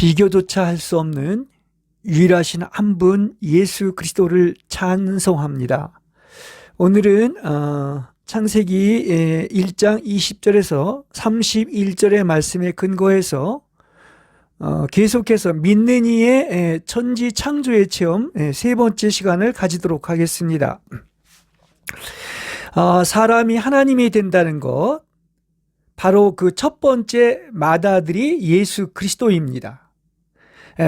비교조차 할 수 없는 유일하신 한 분 예수 그리스도를 찬송합니다. 오늘은 창세기 1장 20절에서 31절의 말씀에 근거해서 계속해서 믿는 이의 천지 창조의 체험 세 번째 시간을 가지도록 하겠습니다. 사람이 하나님이 된다는 것, 바로 그 첫 번째 맏아들이 예수 그리스도입니다.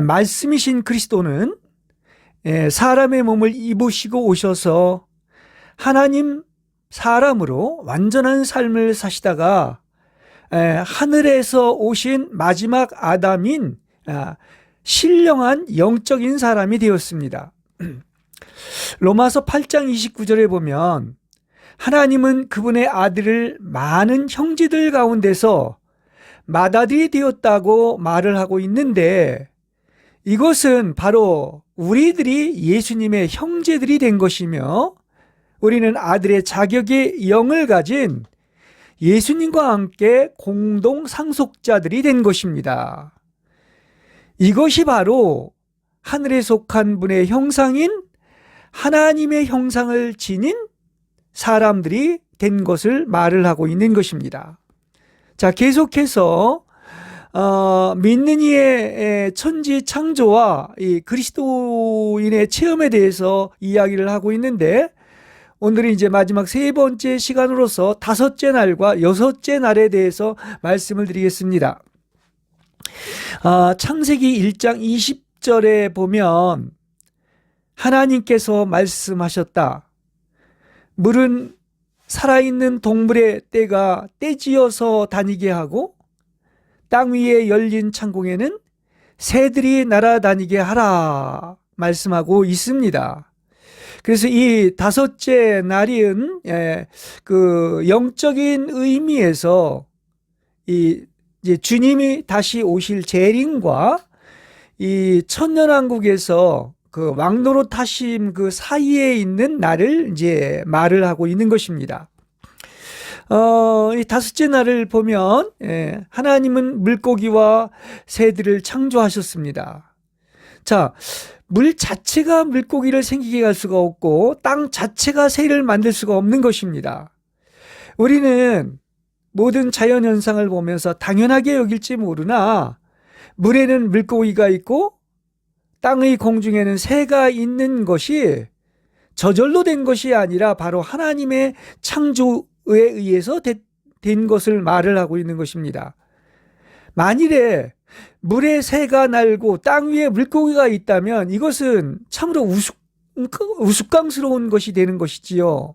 말씀이신 그리스도는 사람의 몸을 입으시고 오셔서 하나님 사람으로 완전한 삶을 사시다가 하늘에서 오신 마지막 아담인 신령한 영적인 사람이 되었습니다. 로마서 8장 29절에 보면 하나님은 그분의 아들을 많은 형제들 가운데서 맏아들이 되었다고 말을 하고 있는데, 이것은 바로 우리들이 예수님의 형제들이 된 것이며 우리는 아들의 자격의 영을 가진 예수님과 함께 공동 상속자들이 된 것입니다. 이것이 바로 하늘에 속한 분의 형상인 하나님의 형상을 지닌 사람들이 된 것을 말을 하고 있는 것입니다. 자, 계속해서 믿는 이의 천지 창조와 이 그리스도인의 체험에 대해서 이야기를 하고 있는데, 오늘은 이제 마지막 세 번째 시간으로서 다섯째 날과 여섯째 날에 대해서 말씀을 드리겠습니다. 창세기 1장 20절에 보면 하나님께서 말씀하셨다. 물은 살아있는 동물의 떼가 떼지어서 다니게 하고 땅 위에 열린 창공에는 새들이 날아다니게 하라 말씀하고 있습니다. 그래서 이 다섯째 날은 그 영적인 의미에서 이제 주님이 다시 오실 재림과 이 천년왕국에서 그 왕노릇 하심 그 사이에 있는 날을 이제 말을 하고 있는 것입니다. 이 다섯째 날을 보면 하나님은 물고기와 새들을 창조하셨습니다. 자, 물 자체가 물고기를 생기게 할 수가 없고 땅 자체가 새를 만들 수가 없는 것입니다. 우리는 모든 자연현상을 보면서 당연하게 여길지 모르나 물에는 물고기가 있고 땅의 공중에는 새가 있는 것이 저절로 된 것이 아니라 바로 하나님의 창조에 의해서 된 것을 말을 하고 있는 것입니다. 만일에 물에 새가 날고 땅 위에 물고기가 있다면 이것은 참으로 우스꽝스러운 것이 되는 것이지요.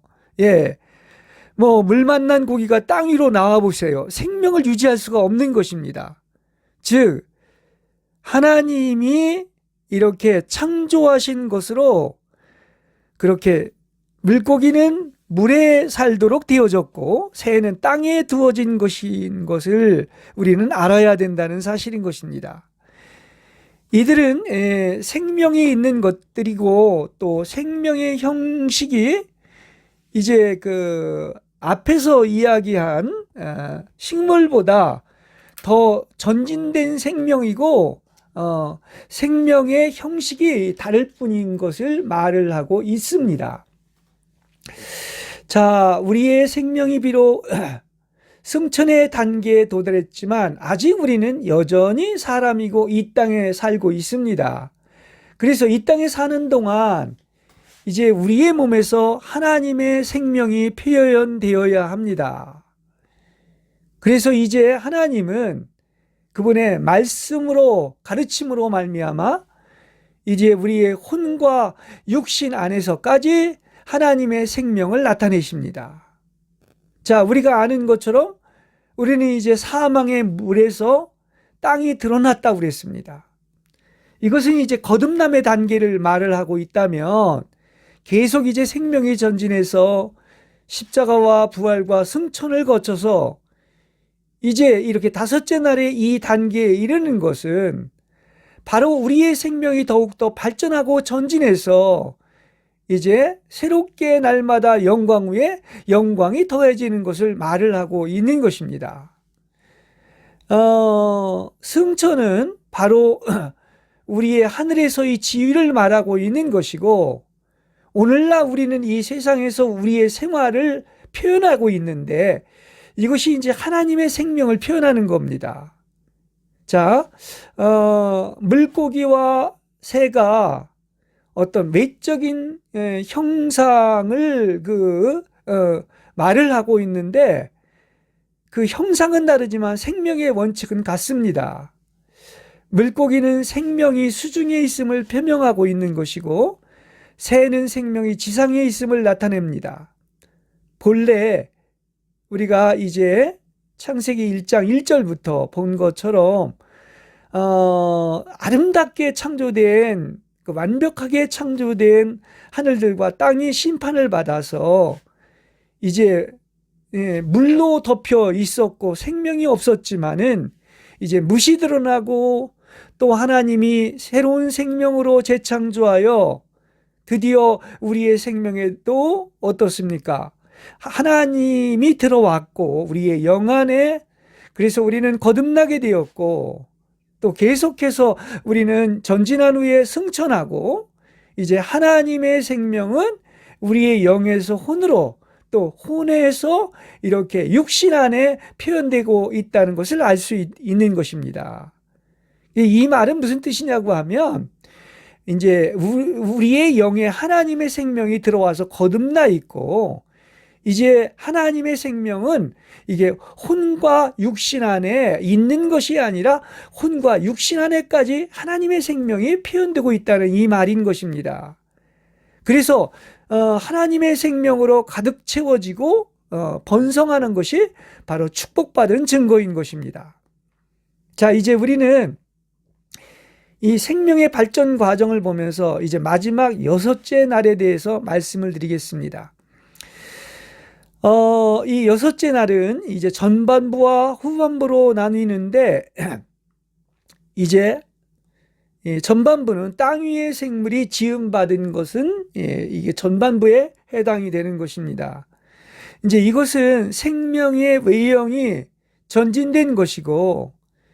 물 만난 고기가 땅 위로 나와 보세요. 생명을 유지할 수가 없는 것입니다. 즉 하나님이 이렇게 창조하신 것으로 그렇게 물고기는 물에 살도록 되어졌고 새는 땅에 두어진 것인 것을 우리는 알아야 된다는 사실인 것입니다. 이들은 생명이 있는 것들이고 또 생명의 형식이 이제 그 앞에서 이야기한 식물보다 더 전진된 생명이고 생명의 형식이 다를 뿐인 것을 말을 하고 있습니다. 자, 우리의 생명이 비록 승천의 단계에 도달했지만 아직 우리는 여전히 사람이고 이 땅에 살고 있습니다. 그래서 이 땅에 사는 동안 이제 우리의 몸에서 하나님의 생명이 표현되어야 합니다. 그래서 이제 하나님은 그분의 말씀으로 가르침으로 말미암아 이제 우리의 혼과 육신 안에서까지 하나님의 생명을 나타내십니다. 자, 우리가 아는 것처럼 우리는 이제 사망의 물에서 땅이 드러났다고 그랬습니다. 이것은 이제 거듭남의 단계를 말을 하고 있다면 계속 이제 생명이 전진해서 십자가와 부활과 승천을 거쳐서 이제 이렇게 다섯째 날의 이 단계에 이르는 것은 바로 우리의 생명이 더욱더 발전하고 전진해서 이제 새롭게 날마다 영광 위에 영광이 더해지는 것을 말을 하고 있는 것입니다. 승천은 바로 우리의 하늘에서의 지위를 말하고 있는 것이고, 오늘날 우리는 이 세상에서 우리의 생활을 표현하고 있는데 이것이 이제 하나님의 생명을 표현하는 겁니다. 자, 물고기와 새가 어떤 외적인 형상을 말을 하고 있는데 그 형상은 다르지만 생명의 원칙은 같습니다. 물고기는 생명이 수중에 있음을 표명하고 있는 것이고 새는 생명이 지상에 있음을 나타냅니다. 본래 우리가 이제 창세기 1장 1절부터 본 것처럼 아름답게 창조된 완벽하게 창조된 하늘들과 땅이 심판을 받아서 이제 물로 덮여 있었고 생명이 없었지만은 이제 무시 드러나고 또 하나님이 새로운 생명으로 재창조하여 드디어 우리의 생명에도 어떻습니까? 하나님이 들어왔고 우리의 영 안에, 그래서 우리는 거듭나게 되었고 또 계속해서 우리는 전진한 후에 승천하고 이제 하나님의 생명은 우리의 영에서 혼으로 또 혼에서 이렇게 육신 안에 표현되고 있다는 것을 알 수 있는 것입니다. 이 말은 무슨 뜻이냐고 하면 이제 우리의 영에 하나님의 생명이 들어와서 거듭나 있고 이제 하나님의 생명은 이게 혼과 육신 안에 있는 것이 아니라 혼과 육신 안에까지 하나님의 생명이 표현되고 있다는 이 말인 것입니다. 그래서 하나님의 생명으로 가득 채워지고 번성하는 것이 바로 축복받은 증거인 것입니다. 자, 이제 우리는 이 생명의 발전 과정을 보면서 이제 마지막 6째 날에 대해서 말씀을 드리겠습니다. 이 6째 날은 이제 전반부와 후반부로 나뉘는데 이제 전반부는 땅 위의 생물이 지음받은 것은 이게 전반부에 해당이 되는 것입니다. 이제 이것은 생명의 외형이 전진된 것이고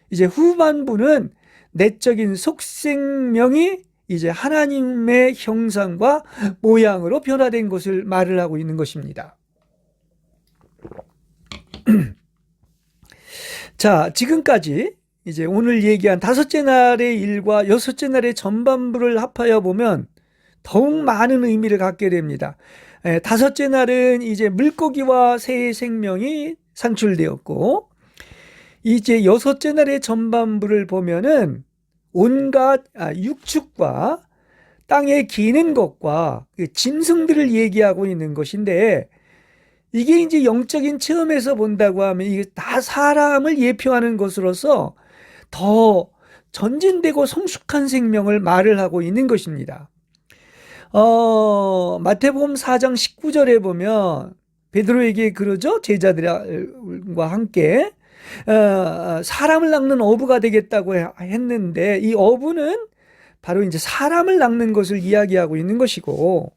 이제 후반부는 내적인 속생명이 이제 하나님의 형상과 모양으로 변화된 것을 말을 하고 있는 것입니다. 자, 지금까지 이제 오늘 얘기한 5째 날의 일과 6째 날의 전반부를 합하여 보면 더욱 많은 의미를 갖게 됩니다. 5째 날은 이제 물고기와 새의 생명이 산출되었고 이제 6째 날의 전반부를 보면은 온갖 육축과 땅에 기는 것과 짐승들을 얘기하고 있는 것인데 이게 이제 영적인 체험에서 본다고 하면 이게 다 사람을 예표하는 것으로서 더 전진되고 성숙한 생명을 말을 하고 있는 것입니다. 마태복음 4장 19절에 보면 베드로에게 그러죠. 제자들과 함께 사람을 낚는 어부가 되겠다고 했는데 이 어부는 바로 이제 사람을 낚는 것을 이야기하고 있는 것이고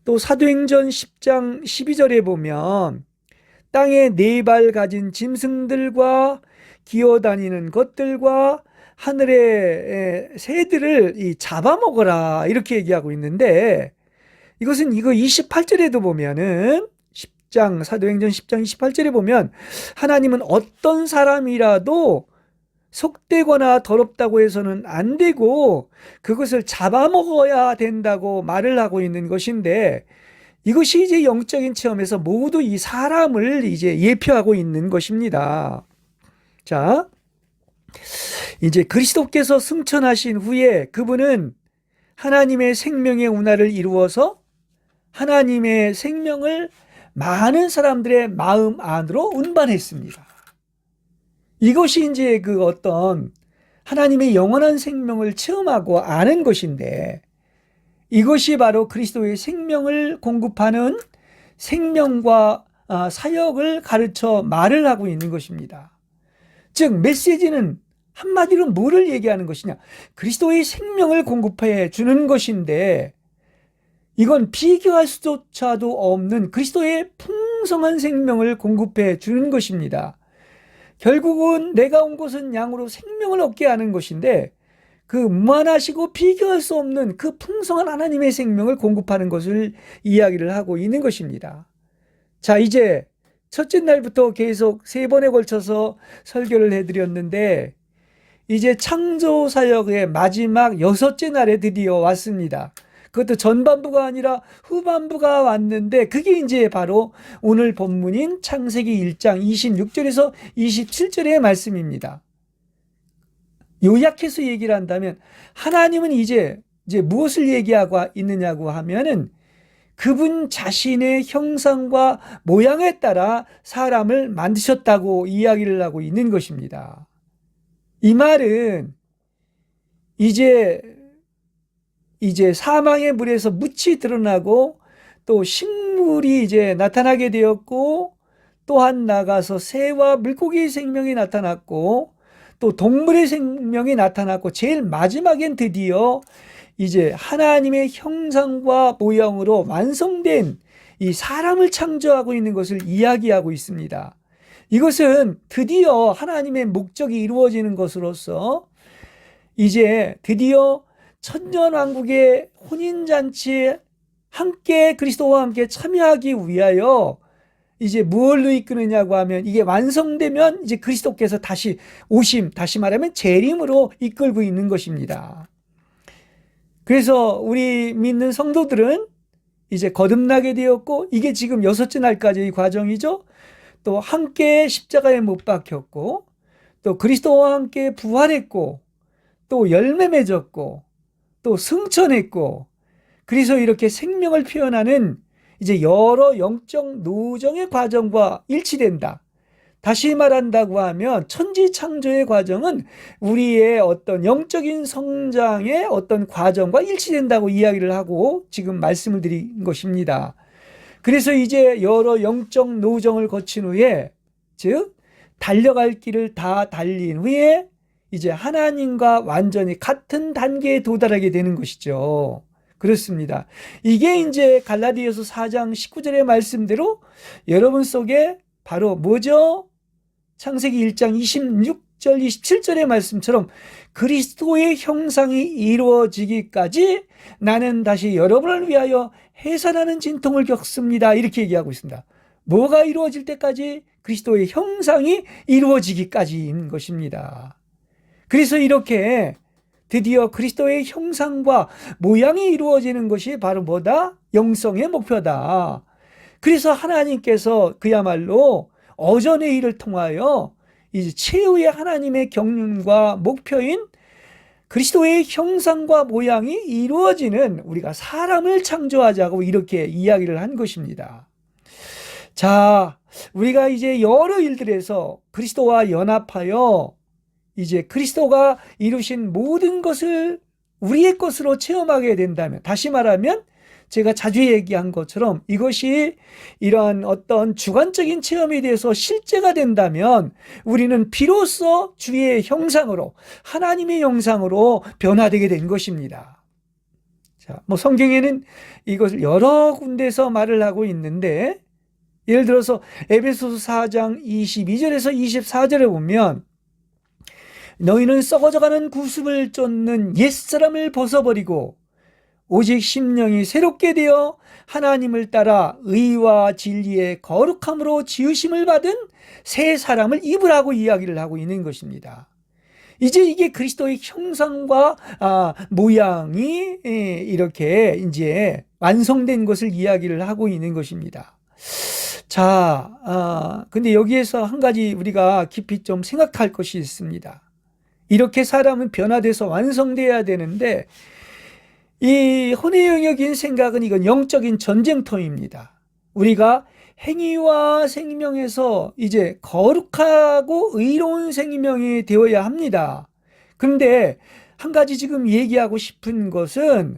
또 사도행전 10장 12절에 보면 땅에 4발 가진 짐승들과 기어다니는 것들과 하늘의 새들을 잡아먹어라 이렇게 얘기하고 있는데 이것은 이거 28절에도 보면은 사도행전 10장 28절에 보면 하나님은 어떤 사람이라도 속되거나 더럽다고 해서는 안 되고 그것을 잡아먹어야 된다고 말을 하고 있는 것인데 이것이 이제 영적인 체험에서 모두 이 사람을 이제 예표하고 있는 것입니다. 자, 이제 그리스도께서 승천하신 후에 그분은 하나님의 생명의 운하를 이루어서 하나님의 생명을 많은 사람들의 마음 안으로 운반했습니다. 이것이 이제 그 어떤 하나님의 영원한 생명을 체험하고 아는 것인데 이것이 바로 그리스도의 생명을 공급하는 생명과 사역을 가르쳐 말을 하고 있는 것입니다. 즉 메시지는 한마디로 뭐를 얘기하는 것이냐? 그리스도의 생명을 공급해 주는 것인데 이건 비교할 수조차도 없는 그리스도의 풍성한 생명을 공급해 주는 것입니다. 결국은 내가 온 것은 양으로 생명을 얻게 하는 것인데 그 무한하시고 비교할 수 없는 그 풍성한 하나님의 생명을 공급하는 것을 이야기를 하고 있는 것입니다. 자, 이제 첫째 날부터 계속 3번에 걸쳐서 설교를 해드렸는데 이제 창조 사역의 마지막 6째 날에 드디어 왔습니다. 그것도 전반부가 아니라 후반부가 왔는데 그게 이제 바로 오늘 본문인 창세기 1장 26절에서 27절의 말씀입니다. 요약해서 얘기를 한다면 하나님은 이제 무엇을 얘기하고 있느냐고 하면은 그분 자신의 형상과 모양에 따라 사람을 만드셨다고 이야기를 하고 있는 것입니다. 이 말은 이제 사망의 물에서 묻이 드러나고 또 식물이 이제 나타나게 되었고 또한 나가서 새와 물고기의 생명이 나타났고 또 동물의 생명이 나타났고 제일 마지막엔 드디어 이제 하나님의 형상과 모형으로 완성된 이 사람을 창조하고 있는 것을 이야기하고 있습니다. 이것은 드디어 하나님의 목적이 이루어지는 것으로서 이제 드디어 천년왕국의 혼인잔치에 함께 그리스도와 함께 참여하기 위하여 이제 무엇로 이끄느냐고 하면 이게 완성되면 이제 그리스도께서 다시 오심, 다시 말하면 재림으로 이끌고 있는 것입니다. 그래서 우리 믿는 성도들은 이제 거듭나게 되었고 이게 지금 6째 날까지의 과정이죠. 또 함께 십자가에 못 박혔고 또 그리스도와 함께 부활했고 또 열매 맺었고 또 승천했고 그래서 이렇게 생명을 표현하는 이제 여러 영적 노정의 과정과 일치된다. 다시 말한다고 하면 천지창조의 과정은 우리의 어떤 영적인 성장의 어떤 과정과 일치된다고 이야기를 하고 지금 말씀을 드린 것입니다. 그래서 이제 여러 영적 노정을 거친 후에 즉 달려갈 길을 다 달린 후에 이제 하나님과 완전히 같은 단계에 도달하게 되는 것이죠. 그렇습니다. 이게 이제 갈라디아서 4장 19절의 말씀대로 여러분 속에 바로 뭐죠? 창세기 1장 26절 27절의 말씀처럼 그리스도의 형상이 이루어지기까지 나는 다시 여러분을 위하여 해산하는 진통을 겪습니다. 이렇게 얘기하고 있습니다. 뭐가 이루어질 때까지? 그리스도의 형상이 이루어지기까지인 것입니다. 그래서 이렇게 드디어 그리스도의 형상과 모양이 이루어지는 것이 바로 뭐다? 영성의 목표다. 그래서 하나님께서 그야말로 어전의 일을 통하여 이제 최후의 하나님의 경륜과 목표인 그리스도의 형상과 모양이 이루어지는 우리가 사람을 창조하자고 이렇게 이야기를 한 것입니다. 자, 우리가 이제 여러 일들에서 그리스도와 연합하여 이제 그리스도가 이루신 모든 것을 우리의 것으로 체험하게 된다면, 다시 말하면 제가 자주 얘기한 것처럼 이것이 이러한 어떤 주관적인 체험에 대해서 실제가 된다면 우리는 비로소 주의 형상으로, 하나님의 형상으로 변화되게 된 것입니다. 자, 성경에는 이것을 여러 군데서 말을 하고 있는데, 예를 들어서 에베소서 4장 22절에서 24절에 보면 너희는 썩어져가는 구습을 쫓는 옛사람을 벗어버리고 오직 심령이 새롭게 되어 하나님을 따라 의와 진리의 거룩함으로 지으심을 받은 새 사람을 입으라고 이야기를 하고 있는 것입니다. 이제 이게 그리스도의 형상과 모양이 이렇게 이제 완성된 것을 이야기를 하고 있는 것입니다. 자, 근데 여기에서 한 가지 우리가 깊이 좀 생각할 것이 있습니다. 이렇게 사람은 변화돼서 완성돼야 되는데 이 혼의 영역인 생각은 이건 영적인 전쟁터입니다. 우리가 행위와 생명에서 이제 거룩하고 의로운 생명이 되어야 합니다. 그런데 한 가지 지금 얘기하고 싶은 것은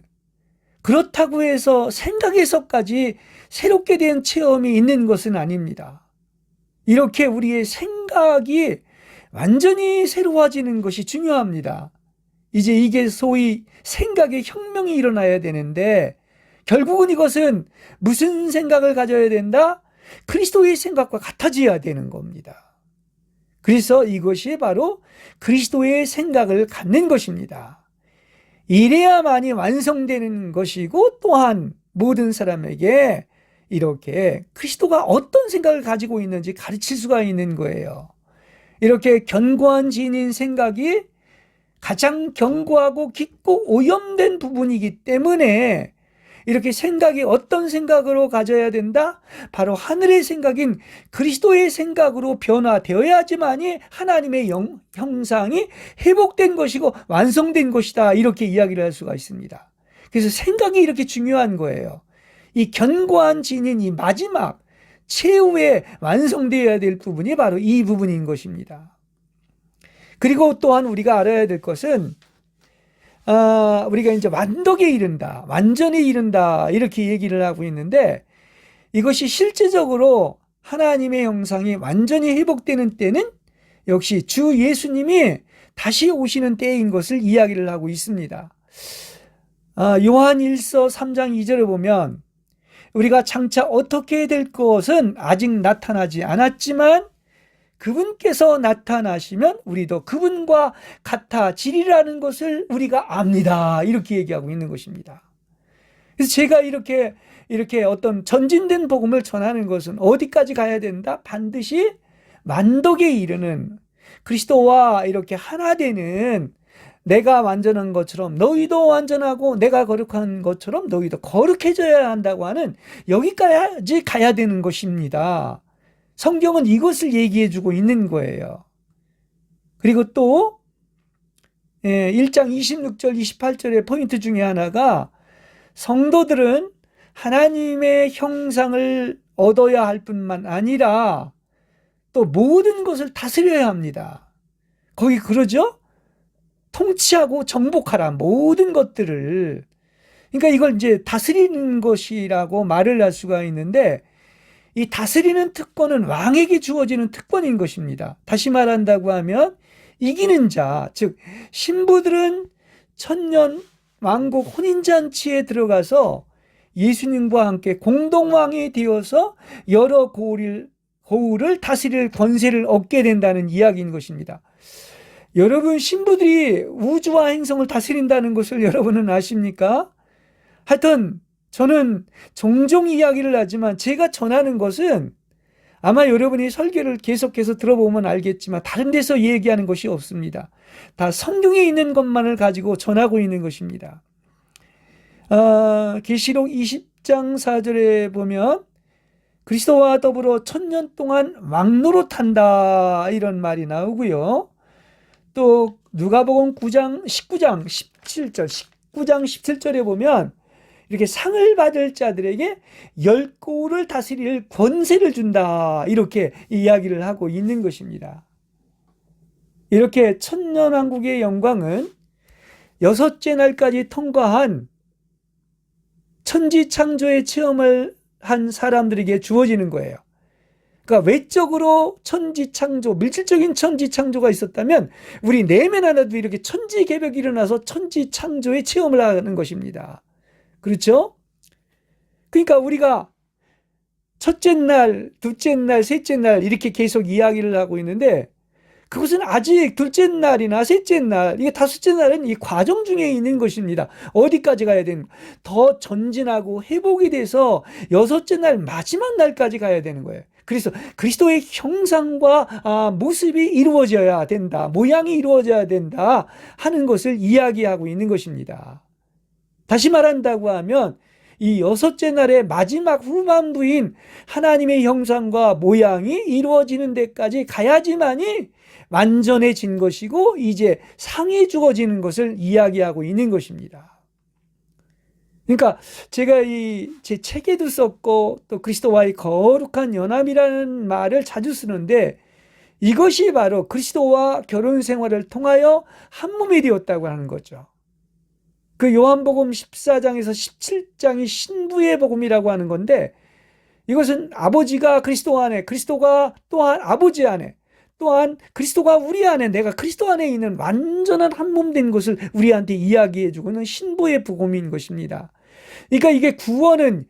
그렇다고 해서 생각에서까지 새롭게 된 체험이 있는 것은 아닙니다. 이렇게 우리의 생각이 완전히 새로워지는 것이 중요합니다. 이제 이게 소위 생각의 혁명이 일어나야 되는데 결국은 이것은 무슨 생각을 가져야 된다? 그리스도의 생각과 같아져야 되는 겁니다. 그래서 이것이 바로 그리스도의 생각을 갖는 것입니다. 이래야만이 완성되는 것이고, 또한 모든 사람에게 이렇게 그리스도가 어떤 생각을 가지고 있는지 가르칠 수가 있는 거예요. 이렇게 견고한 지닌 생각이 가장 견고하고 깊고 오염된 부분이기 때문에 이렇게 생각이 어떤 생각으로 가져야 된다? 바로 하늘의 생각인 그리스도의 생각으로 변화되어야지만이 하나님의 형상이 회복된 것이고 완성된 것이다. 이렇게 이야기를 할 수가 있습니다. 그래서 생각이 이렇게 중요한 거예요. 이 견고한 진인 이 마지막 최후에 완성되어야 될 부분이 바로 이 부분인 것입니다. 그리고 또한 우리가 알아야 될 것은 우리가 이제 완덕에 이른다, 완전히 이른다 이렇게 얘기를 하고 있는데, 이것이 실제적으로 하나님의 형상이 완전히 회복되는 때는 역시 주 예수님이 다시 오시는 때인 것을 이야기를 하고 있습니다. 요한 1서 3장 2절을 보면 우리가 장차 어떻게 될 것은 아직 나타나지 않았지만 그분께서 나타나시면 우리도 그분과 같아지리라는 것을 우리가 압니다. 이렇게 얘기하고 있는 것입니다. 그래서 제가 이렇게 어떤 전진된 복음을 전하는 것은 어디까지 가야 된다? 반드시 만덕에 이르는 그리스도와 이렇게 하나 되는, 내가 완전한 것처럼 너희도 완전하고 내가 거룩한 것처럼 너희도 거룩해져야 한다고 하는 여기까지 가야 되는 것입니다. 성경은 이것을 얘기해 주고 있는 거예요. 그리고 또 1장 26절 28절의 포인트 중에 하나가, 성도들은 하나님의 형상을 얻어야 할 뿐만 아니라 또 모든 것을 다스려야 합니다. 거기 그러죠? 통치하고 정복하라, 모든 것들을. 그러니까 이걸 이제 다스리는 것이라고 말을 할 수가 있는데, 이 다스리는 특권은 왕에게 주어지는 특권인 것입니다. 다시 말한다고 하면 이기는 자, 즉 신부들은 천년 왕국 혼인잔치에 들어가서 예수님과 함께 공동왕이 되어서 여러 고을을 다스릴 권세를 얻게 된다는 이야기인 것입니다. 여러분, 신부들이 우주와 행성을 다스린다는 것을 여러분은 아십니까? 하여튼 저는 종종 이야기를 하지만 제가 전하는 것은 아마 여러분이 설교를 계속해서 들어보면 알겠지만 다른 데서 얘기하는 것이 없습니다. 다 성경에 있는 것만을 가지고 전하고 있는 것입니다. 계시록 20장 4절에 보면 그리스도와 더불어 1000년 동안 왕노릇한다 이런 말이 나오고요. 또 누가복음 19장 17절에 보면 이렇게 상을 받을 자들에게 10고을을 다스릴 권세를 준다 이렇게 이야기를 하고 있는 것입니다. 이렇게 천년왕국의 영광은 6째 날까지 통과한 천지창조의 체험을 한 사람들에게 주어지는 거예요. 그러니까 외적으로 천지창조, 물질적인 천지창조가 있었다면 우리 내면 하나도 이렇게 천지개벽이 일어나서 천지창조의 체험을 하는 것입니다. 그렇죠? 그러니까 우리가 첫째 날, 둘째 날, 셋째 날 이렇게 계속 이야기를 하고 있는데, 그것은 아직 둘째 날이나 셋째 날, 이게 다섯째 날은 이 과정 중에 있는 것입니다. 어디까지 가야 되는, 더 전진하고 회복이 돼서 여섯째 날 마지막 날까지 가야 되는 거예요. 그래서 그리스도의 형상과 모습이 이루어져야 된다, 모양이 이루어져야 된다 하는 것을 이야기하고 있는 것입니다. 다시 말한다고 하면 이 여섯째 날의 마지막 후반부인 하나님의 형상과 모양이 이루어지는 데까지 가야지만이 완전해진 것이고 이제 상이 주어지는 것을 이야기하고 있는 것입니다. 그러니까 제가 제 책에도 썼고 또 그리스도와의 거룩한 연합이라는 말을 자주 쓰는데, 이것이 바로 그리스도와 결혼 생활을 통하여 한 몸이 되었다고 하는 거죠. 그 요한복음 14장에서 17장이 신부의 복음이라고 하는 건데, 이것은 아버지가 그리스도 안에, 그리스도가 또한 아버지 안에, 또한 그리스도가 우리 안에, 내가 그리스도 안에 있는 완전한 한 몸 된 것을 우리한테 이야기해 주고는 신부의 복음인 것입니다. 그러니까 이게 구원은,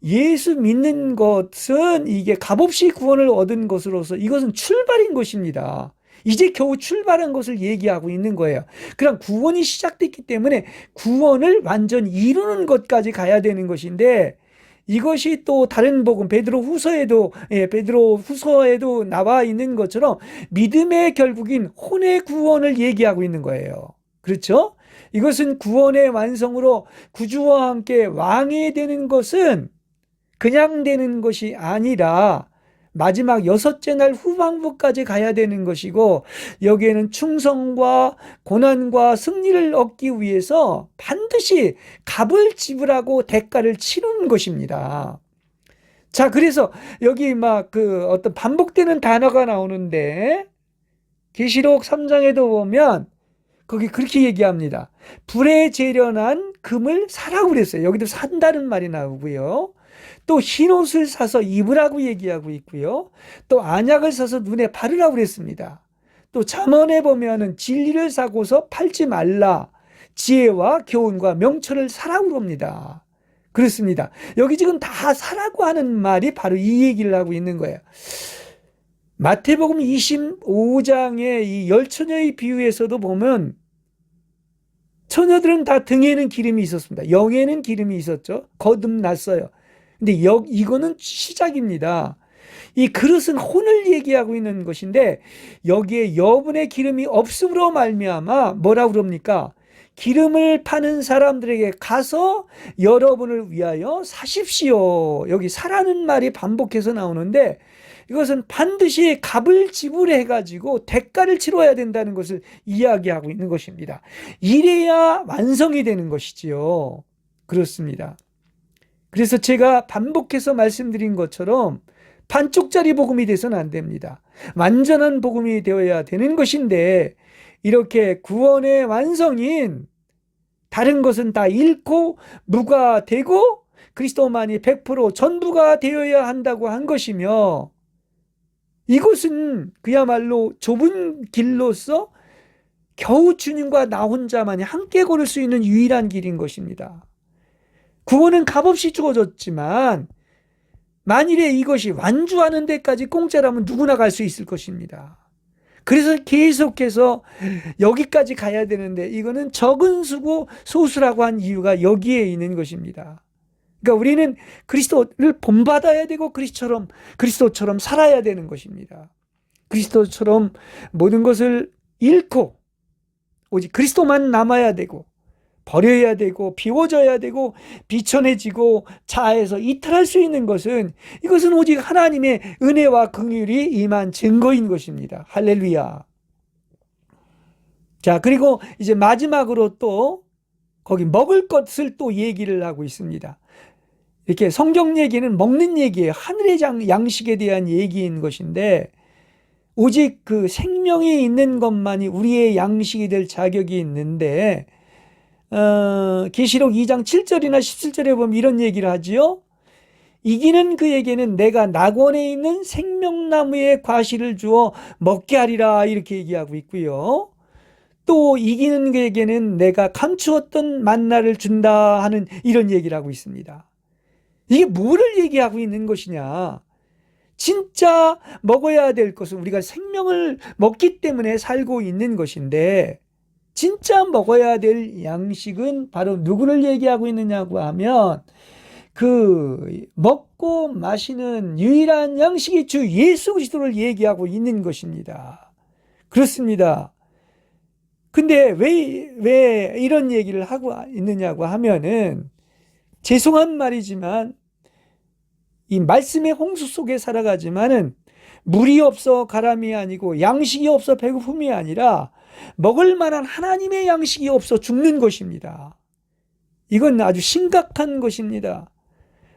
예수 믿는 것은 이게 값없이 구원을 얻은 것으로서 이것은 출발인 것입니다. 이제 겨우 출발한 것을 얘기하고 있는 거예요. 그럼 구원이 시작됐기 때문에 구원을 완전히 이루는 것까지 가야 되는 것인데, 이것이 또 다른 복음 베드로 후서에도 나와 있는 것처럼 믿음의 결국인 혼의 구원을 얘기하고 있는 거예요. 그렇죠? 이것은 구원의 완성으로 구주와 함께 왕이 되는 것은 그냥 되는 것이 아니라 마지막 여섯째 날 후반부까지 가야 되는 것이고, 여기에는 충성과 고난과 승리를 얻기 위해서 반드시 값을 지불하고 대가를 치르는 것입니다. 자, 그래서 여기 막 어떤 반복되는 단어가 나오는데, 계시록 3장에도 보면 거기 그렇게 얘기합니다. 불에 재련한 금을 사라고 그랬어요. 여기도 산다는 말이 나오고요. 또 흰옷을 사서 입으라고 얘기하고 있고요. 또 안약을 사서 눈에 바르라고 그랬습니다. 또 잠언에 보면은 진리를 사고서 팔지 말라. 지혜와 교훈과 명철을 사라고 합니다. 그렇습니다. 여기 지금 다 사라고 하는 말이 바로 이 얘기를 하고 있는 거예요. 마태복음 25장의 이 열처녀의 비유에서도 보면 처녀들은 다 등에는 기름이 있었습니다. 영에는 기름이 있었죠. 거듭났어요. 근데 이거는 시작입니다. 이 그릇은 혼을 얘기하고 있는 것인데, 여기에 여분의 기름이 없음으로 말미암아 뭐라고 그럽니까? 기름을 파는 사람들에게 가서 여러분을 위하여 사십시오. 여기 사라는 말이 반복해서 나오는데, 이것은 반드시 값을 지불해 가지고 대가를 치러야 된다는 것을 이야기하고 있는 것입니다. 이래야 완성이 되는 것이지요. 그렇습니다. 그래서 제가 반복해서 말씀드린 것처럼 반쪽짜리 복음이 돼서는 안 됩니다. 완전한 복음이 되어야 되는 것인데, 이렇게 구원의 완성인 다른 것은 다 잃고 무가 되고 그리스도만이 100% 전부가 되어야 한다고 한 것이며, 이것은 그야말로 좁은 길로서 겨우 주님과 나 혼자만이 함께 걸을 수 있는 유일한 길인 것입니다. 구원은 값없이 주어졌지만 만일에 이것이 완주하는 데까지 공짜라면 누구나 갈 수 있을 것입니다. 그래서 계속해서 여기까지 가야 되는데, 이거는 적은 수고 소수라고 한 이유가 여기에 있는 것입니다. 그러니까 우리는 그리스도를 본받아야 되고 그리스도처럼 살아야 되는 것입니다. 그리스도처럼 모든 것을 잃고 오직 그리스도만 남아야 되고, 버려야 되고 비워져야 되고 비천해지고 자아에서 이탈할 수 있는 것은, 이것은 오직 하나님의 은혜와 긍휼이 임한 증거인 것입니다. 할렐루야. 자, 그리고 이제 마지막으로 또 거기 먹을 것을 또 얘기를 하고 있습니다. 이렇게 성경 얘기는 먹는 얘기예요. 하늘의 양식에 대한 얘기인 것인데, 오직 그 생명이 있는 것만이 우리의 양식이 될 자격이 있는데, 계시록 2장 7절이나 17절에 보면 이런 얘기를 하지요. 이기는 그에게는 내가 낙원에 있는 생명나무의 과실을 주어 먹게 하리라, 이렇게 얘기하고 있고요. 또 이기는 그에게는 내가 감추었던 만나를 준다 하는 이런 얘기를 하고 있습니다. 이게 뭐를 얘기하고 있는 것이냐? 진짜 먹어야 될 것은 우리가 생명을 먹기 때문에 살고 있는 것인데, 진짜 먹어야 될 양식은 바로 누구를 얘기하고 있느냐고 하면, 그 먹고 마시는 유일한 양식이 주 예수 그리스도를 얘기하고 있는 것입니다. 그렇습니다. 근데 왜 이런 얘기를 하고 있느냐고 하면은, 죄송한 말이지만 이 말씀의 홍수 속에 살아가지만은 물이 없어 가람이 아니고 양식이 없어 배고픔이 아니라 먹을 만한 하나님의 양식이 없어 죽는 것입니다. 이건 아주 심각한 것입니다.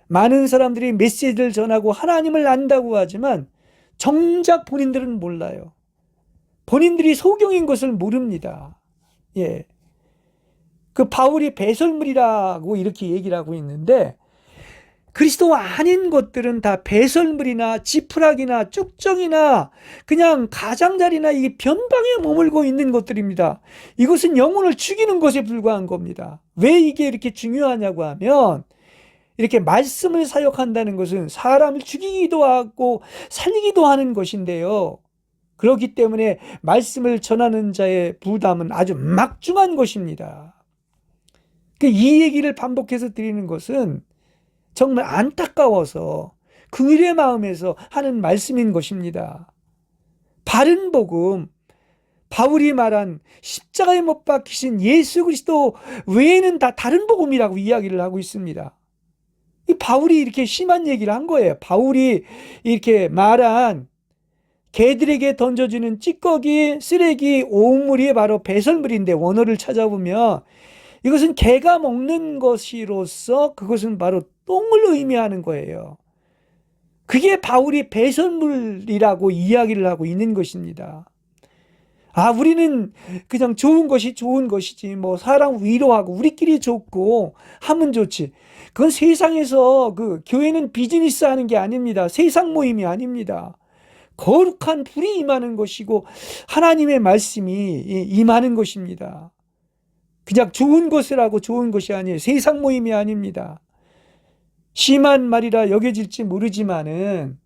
많은 사람들이 메시지를 전하고 하나님을 안다고 하지만 정작 본인들은 몰라요. 본인들이 소경인 것을 모릅니다. 예. 그 바울이 배설물이라고 이렇게 얘기를 하고 있는데, 그리스도 아닌 것들은 다 배설물이나 지푸라기나 쭉정이나 그냥 가장자리나 이 변방에 머물고 있는 것들입니다. 이것은 영혼을 죽이는 것에 불과한 겁니다. 왜 이게 이렇게 중요하냐고 하면, 이렇게 말씀을 사역한다는 것은 사람을 죽이기도 하고 살리기도 하는 것인데요. 그렇기 때문에 말씀을 전하는 자의 부담은 아주 막중한 것입니다. 이 얘기를 반복해서 드리는 것은 정말 안타까워서 긍휼의 마음에서 하는 말씀인 것입니다. 바른 복음, 바울이 말한 십자가에 못 박히신 예수 그리스도 외에는 다 다른 복음이라고 이야기를 하고 있습니다. 이 바울이 이렇게 심한 얘기를 한 거예요. 바울이 이렇게 말한 개들에게 던져주는 찌꺼기, 쓰레기, 오물이 바로 배설물인데, 원어를 찾아보면 이것은 개가 먹는 것이로서 그것은 바로 똥을 의미하는 거예요. 그게 바울이 배설물이라고 이야기를 하고 있는 것입니다. 우리는 그냥 좋은 것이 좋은 것이지, 뭐 사람 위로하고 우리끼리 좋고 하면 좋지. 그건 세상에서, 교회는 비즈니스 하는 게 아닙니다. 세상 모임이 아닙니다. 거룩한 불이 임하는 것이고 하나님의 말씀이 임하는 것입니다. 그냥 좋은 것을 하고 좋은 것이 아니에요. 세상 모임이 아닙니다. 심한 말이라 여겨질지 모르지만은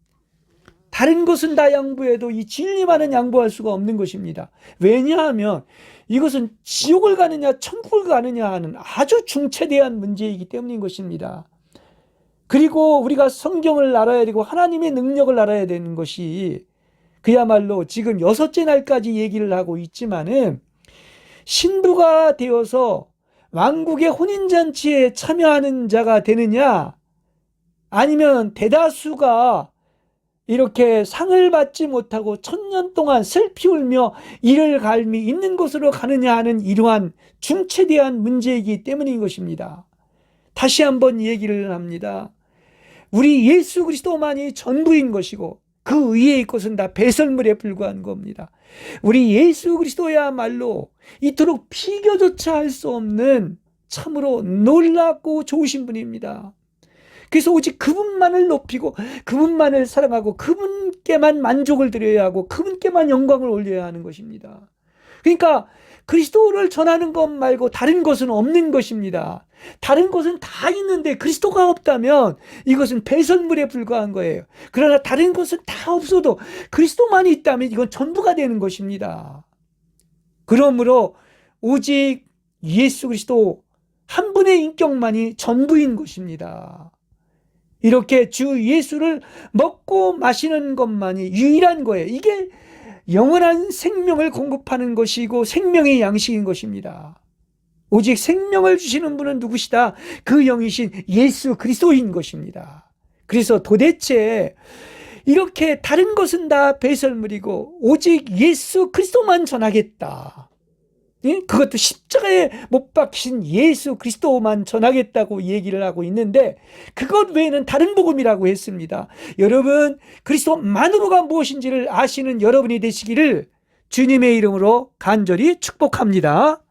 다른 것은 다 양보해도 이 진리만은 양보할 수가 없는 것입니다. 왜냐하면 이것은 지옥을 가느냐 천국을 가느냐 하는 아주 중차대한 문제이기 때문인 것입니다. 그리고 우리가 성경을 알아야 되고 하나님의 능력을 알아야 되는 것이, 그야말로 지금 6째 날까지 얘기를 하고 있지만은, 신부가 되어서 왕국의 혼인잔치에 참여하는 자가 되느냐, 아니면 대다수가 이렇게 상을 받지 못하고 1000년 동안 슬피 울며 이를 갈미 있는 곳으로 가느냐 하는 이러한 중차대한 문제이기 때문인 것입니다. 다시 한번 얘기를 합니다. 우리 예수 그리스도만이 전부인 것이고 그 위의 것은 다 배설물에 불과한 겁니다. 우리 예수 그리스도야말로 이토록 비교조차 할 수 없는 참으로 놀랍고 좋으신 분입니다. 그래서 오직 그분만을 높이고 그분만을 사랑하고 그분께만 만족을 드려야 하고 그분께만 영광을 올려야 하는 것입니다. 그러니까 그리스도를 전하는 것 말고 다른 것은 없는 것입니다. 다른 것은 다 있는데 그리스도가 없다면 이것은 배설물에 불과한 거예요. 그러나 다른 것은 다 없어도 그리스도만이 있다면 이건 전부가 되는 것입니다. 그러므로 오직 예수 그리스도 한 분의 인격만이 전부인 것입니다. 이렇게 주 예수를 먹고 마시는 것만이 유일한 거예요. 이게 영원한 생명을 공급하는 것이고 생명의 양식인 것입니다. 오직 생명을 주시는 분은 누구시다? 그 영이신 예수 그리스도인 것입니다. 그래서 도대체 이렇게 다른 것은 다 배설물이고 오직 예수 그리스도만 전하겠다. 그것도 십자가에 못 박히신 예수 그리스도만 전하겠다고 얘기를 하고 있는데, 그것 외에는 다른 복음이라고 했습니다. 여러분, 그리스도만으로가 무엇인지를 아시는 여러분이 되시기를 주님의 이름으로 간절히 축복합니다.